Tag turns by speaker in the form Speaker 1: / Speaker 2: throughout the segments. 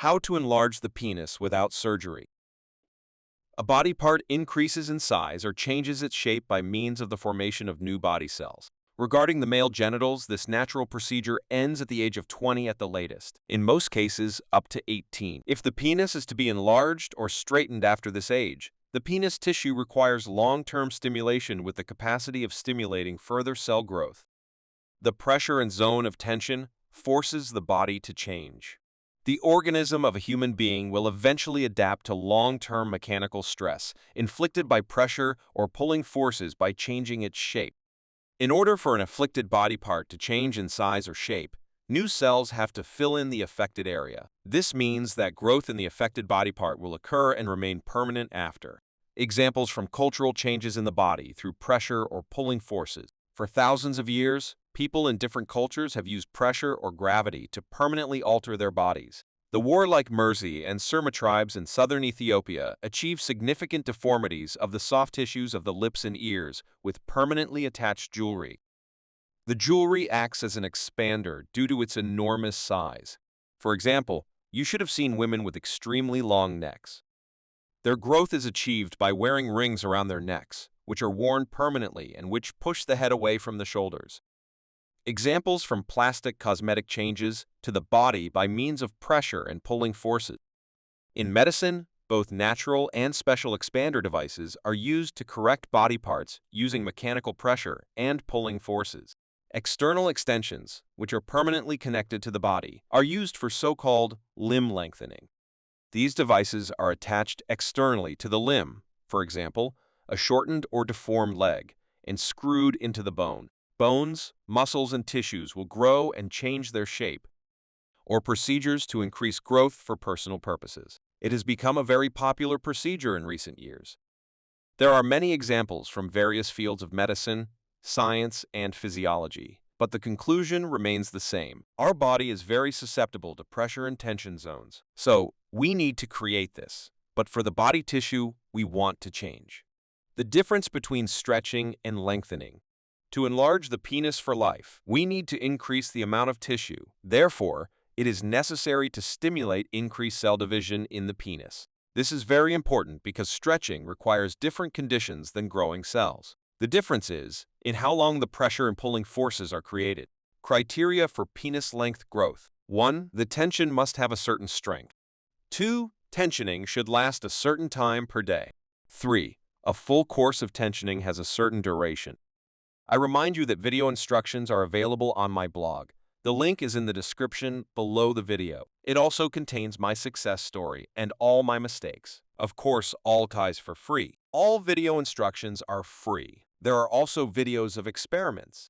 Speaker 1: How to enlarge the penis without surgery. A body part increases in size or changes its shape by means of the formation of new body cells. Regarding the male genitals, this natural procedure ends at the age of 20 at the latest, in most cases up to 18. If the penis is to be enlarged or straightened after this age, the penis tissue requires long-term stimulation with the capacity of stimulating further cell growth. The pressure and zone of tension forces the body to change. The organism of a human being will eventually adapt to long-term mechanical stress inflicted by pressure or pulling forces by changing its shape. In order for an afflicted body part to change in size or shape, new cells have to fill in the affected area. This means that growth in the affected body part will occur and remain permanent after. Examples from cultural changes in the body through pressure or pulling forces. For thousands of years, people in different cultures have used pressure or gravity to permanently alter their bodies. The warlike Mersey and Surma tribes in southern Ethiopia achieved significant deformities of the soft tissues of the lips and ears with permanently attached jewelry. The jewelry acts as an expander due to its enormous size. For example, you should have seen women with extremely long necks. Their growth is achieved by wearing rings around their necks, which are worn permanently and which push the head away from the shoulders. Examples from plastic cosmetic changes to the body by means of pressure and pulling forces. In medicine, both natural and special expander devices are used to correct body parts using mechanical pressure and pulling forces. External extensions, which are permanently connected to the body, are used for so-called limb lengthening. These devices are attached externally to the limb, for example, a shortened or deformed leg, and screwed into the bone. Bones, muscles, and tissues will grow and change their shape, or procedures to increase growth for personal purposes. It has become a very popular procedure in recent years. There are many examples from various fields of medicine, science, and physiology, but the conclusion remains the same. Our body is very susceptible to pressure and tension zones, so we need to create this. But for the body tissue, we want to change. The difference between stretching and lengthening. To enlarge the penis for life, we need to increase the amount of tissue. Therefore, it is necessary to stimulate increased cell division in the penis. This is very important because stretching requires different conditions than growing cells. The difference is in how long the pressure and pulling forces are created. Criteria for penis length growth. 1. The tension must have a certain strength. 2. Tensioning should last a certain time per day. 3. A full course of tensioning has a certain duration. I remind you that video instructions are available on my blog. The link is in the description below the video. It also contains my success story and all my mistakes. Of course, all ties for free. All video instructions are free. There are also videos of experiments.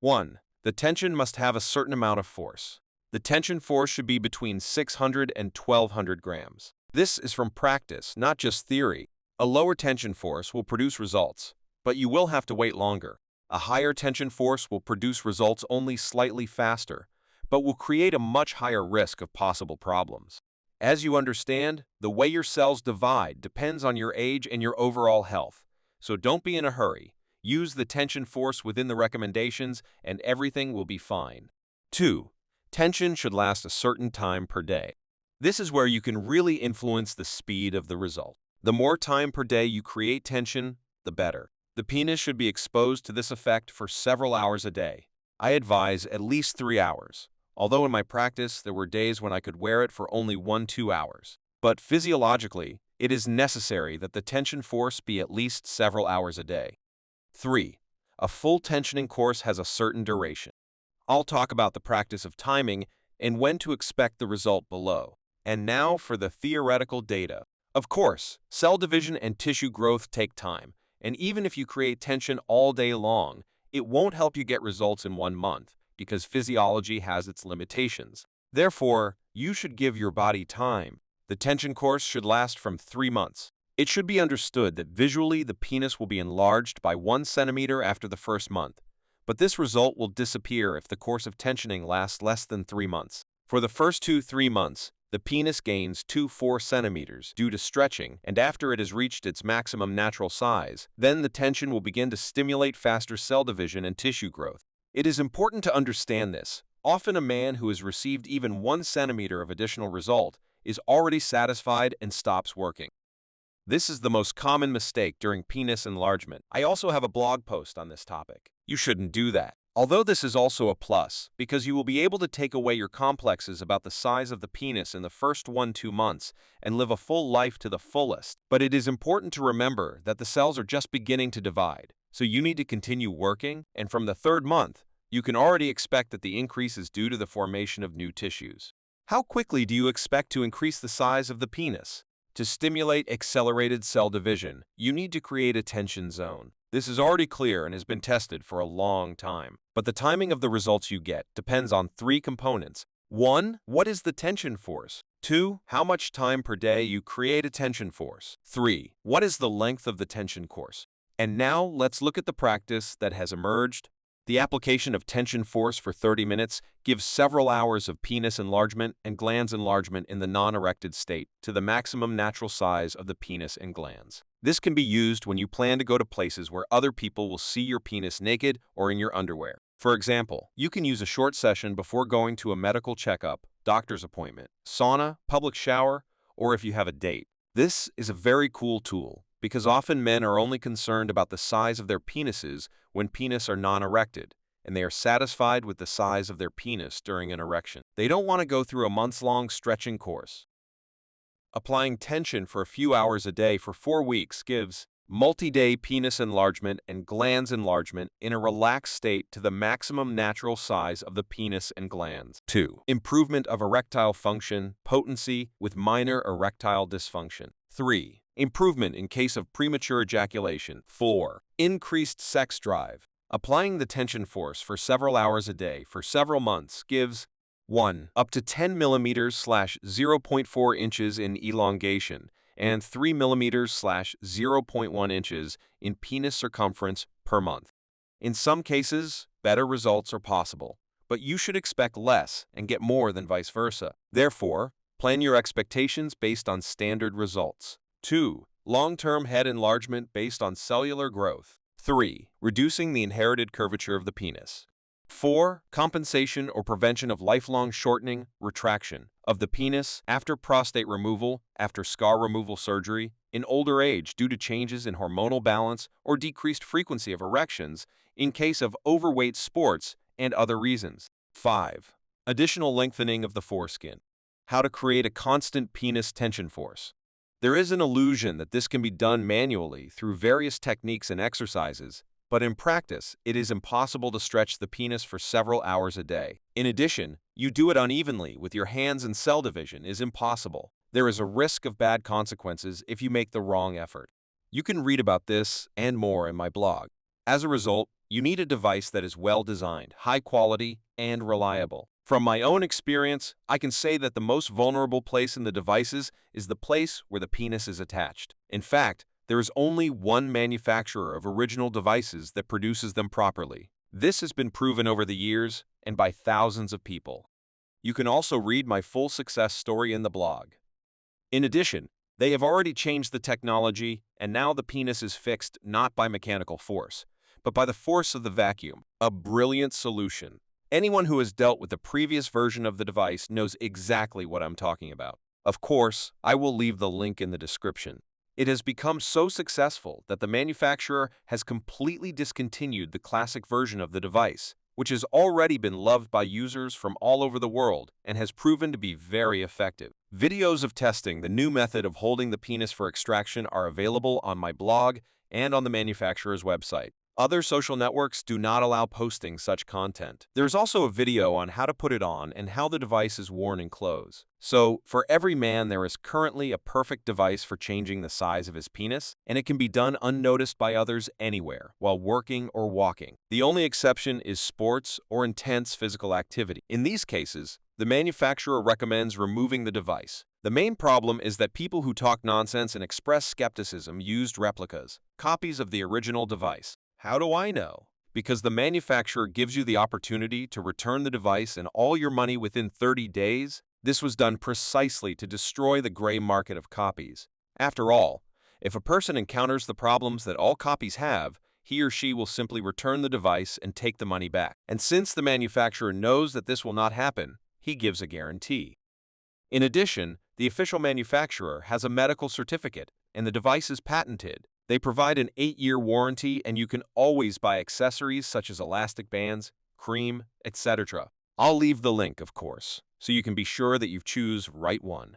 Speaker 1: 1. The tension must have a certain amount of force. The tension force should be between 600 and 1200 grams. This is from practice, not just theory. A lower tension force will produce results, but you will have to wait longer. A higher tension force will produce results only slightly faster, but will create a much higher risk of possible problems. As you understand, the way your cells divide depends on your age and your overall health, so don't be in a hurry. Use the tension force within the recommendations and everything will be fine. 2. Tension should last a certain time per day. This is where you can really influence the speed of the result. The more time per day you create tension, the better. The penis should be exposed to this effect for several hours a day. I advise at least 3 hours, although in my practice there were days when I could wear it for only 1-2 hours. But physiologically, it is necessary that the tension force be at least several hours a day. 3. A full tensioning course has a certain duration. I'll talk about the practice of timing and when to expect the result below. And now for the theoretical data. Of course, cell division and tissue growth take time. And even if you create tension all day long, it won't help you get results in 1 month because physiology has its limitations. Therefore, you should give your body time. The tension course should last from 3 months. It should be understood that visually the penis will be enlarged by 1 centimeter after the first month, but this result will disappear if the course of tensioning lasts less than 3 months. For the first 2-3 months, the penis gains 2-4 centimeters due to stretching, and after it has reached its maximum natural size, then the tension will begin to stimulate faster cell division and tissue growth. It is important to understand this. Often a man who has received even 1 centimeter of additional result is already satisfied and stops working. This is the most common mistake during penis enlargement. I also have a blog post on this topic. You shouldn't do that. Although this is also a plus, because you will be able to take away your complexes about the size of the penis in the first 1-2 months and live a full life to the fullest. But it is important to remember that the cells are just beginning to divide, so you need to continue working, and from the 3rd month, you can already expect that the increase is due to the formation of new tissues. How quickly do you expect to increase the size of the penis? To stimulate accelerated cell division, you need to create a tension zone. This is already clear and has been tested for a long time. But the timing of the results you get depends on 3 components. 1. What is the tension force? 2. How much time per day you create a tension force? 3. What is the length of the tension course? And now let's look at the practice that has emerged. The application of tension force for 30 minutes gives several hours of penis enlargement and glans enlargement in the non-erected state to the maximum natural size of the penis and glans. This can be used when you plan to go to places where other people will see your penis naked or in your underwear. For example, you can use a short session before going to a medical checkup, doctor's appointment, sauna, public shower, or if you have a date. This is a very cool tool because often men are only concerned about the size of their penises when penis are non-erected, and they are satisfied with the size of their penis during an erection. They don't want to go through a months-long stretching course. Applying tension for a few hours a day for 4 weeks gives multi-day penis enlargement and glans enlargement in a relaxed state to the maximum natural size of the penis and glans. 2. Improvement of erectile function, potency with minor erectile dysfunction. 3. Improvement in case of premature ejaculation. 4. Increased sex drive. Applying the tension force for several hours a day for several months gives 1. Up to 10 millimeters / 0.4 inches in elongation and 3 millimeters / 0.1 inches in penis circumference per month. In some cases, better results are possible, but you should expect less and get more than vice versa. Therefore, plan your expectations based on standard results. 2. Long-term head enlargement based on cellular growth. 3. Reducing the inherited curvature of the penis. 4. Compensation or prevention of lifelong shortening, retraction of the penis after prostate removal, after scar removal surgery, in older age due to changes in hormonal balance or decreased frequency of erections in case of overweight sports and other reasons. 5. Additional lengthening of the foreskin. How to create a constant penis tension force. There is an illusion that this can be done manually through various techniques and exercises, but in practice, it is impossible to stretch the penis for several hours a day. In addition, you do it unevenly with your hands and cell division is impossible. There is a risk of bad consequences if you make the wrong effort. You can read about this and more in my blog. As a result, you need a device that is well designed, high quality, and reliable. From my own experience, I can say that the most vulnerable place in the devices is the place where the penis is attached. In fact, there is only one manufacturer of original devices that produces them properly. This has been proven over the years and by thousands of people. You can also read my full success story in the blog. In addition, they have already changed the technology, and now the penis is fixed not by mechanical force, but by the force of the vacuum. A brilliant solution. Anyone who has dealt with the previous version of the device knows exactly what I'm talking about. Of course, I will leave the link in the description. It has become so successful that the manufacturer has completely discontinued the classic version of the device, which has already been loved by users from all over the world and has proven to be very effective. Videos of testing the new method of holding the penis for extraction are available on my blog and on the manufacturer's website. Other social networks do not allow posting such content. There's also a video on how to put it on and how the device is worn in clothes. So, for every man, there is currently a perfect device for changing the size of his penis, and it can be done unnoticed by others anywhere, while working or walking. The only exception is sports or intense physical activity. In these cases, the manufacturer recommends removing the device. The main problem is that people who talk nonsense and express skepticism used replicas, copies of the original device. How do I know? Because the manufacturer gives you the opportunity to return the device and all your money within 30 days. This was done precisely to destroy the gray market of copies. After all, if a person encounters the problems that all copies have, he or she will simply return the device and take the money back. And since the manufacturer knows that this will not happen, he gives a guarantee. In addition, The official manufacturer has a medical certificate, and the device is patented. They provide an 8-year warranty, and you can always buy accessories such as elastic bands, cream, etc. I'll leave the link, of course, so you can be sure that you choose right one.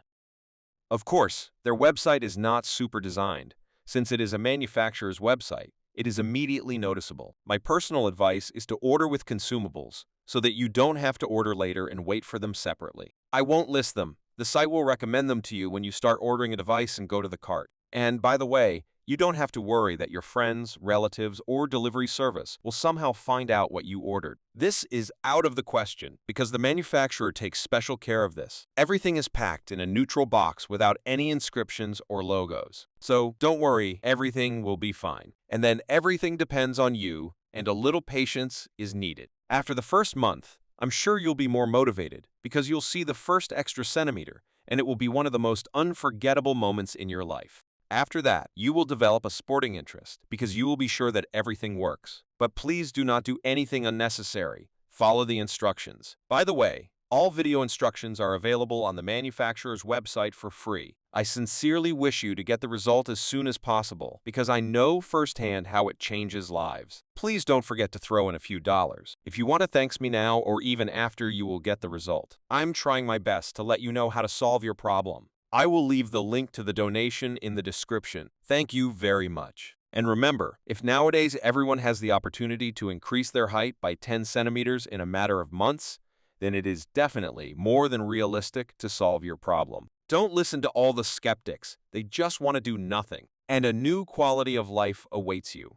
Speaker 1: Of course, their website is not super designed. Since it is a manufacturer's website, it is immediately noticeable. My personal advice is to order with consumables so that you don't have to order later and wait for them separately. I won't list them. The site will recommend them to you when you start ordering a device and go to the cart. And by the way, you don't have to worry that your friends, relatives, or delivery service will somehow find out what you ordered. This is out of the question because the manufacturer takes special care of this. Everything is packed in a neutral box without any inscriptions or logos. So don't worry, everything will be fine. And then everything depends on you, and a little patience is needed. After the first month, I'm sure you'll be more motivated because you'll see the first extra centimeter, and it will be one of the most unforgettable moments in your life. After that, you will develop a sporting interest because you will be sure that everything works. But please do not do anything unnecessary. Follow the instructions. By the way, all video instructions are available on the manufacturer's website for free. I sincerely wish you to get the result as soon as possible because I know firsthand how it changes lives. Please don't forget to throw in a few dollars. If you want to thank me now or even after you will get the result. I'm trying my best to let you know how to solve your problem. I will leave the link to the donation in the description. Thank you very much. And remember, if nowadays everyone has the opportunity to increase their height by 10 centimeters in a matter of months, then it is definitely more than realistic to solve your problem. Don't listen to all the skeptics. They just want to do nothing. And a new quality of life awaits you.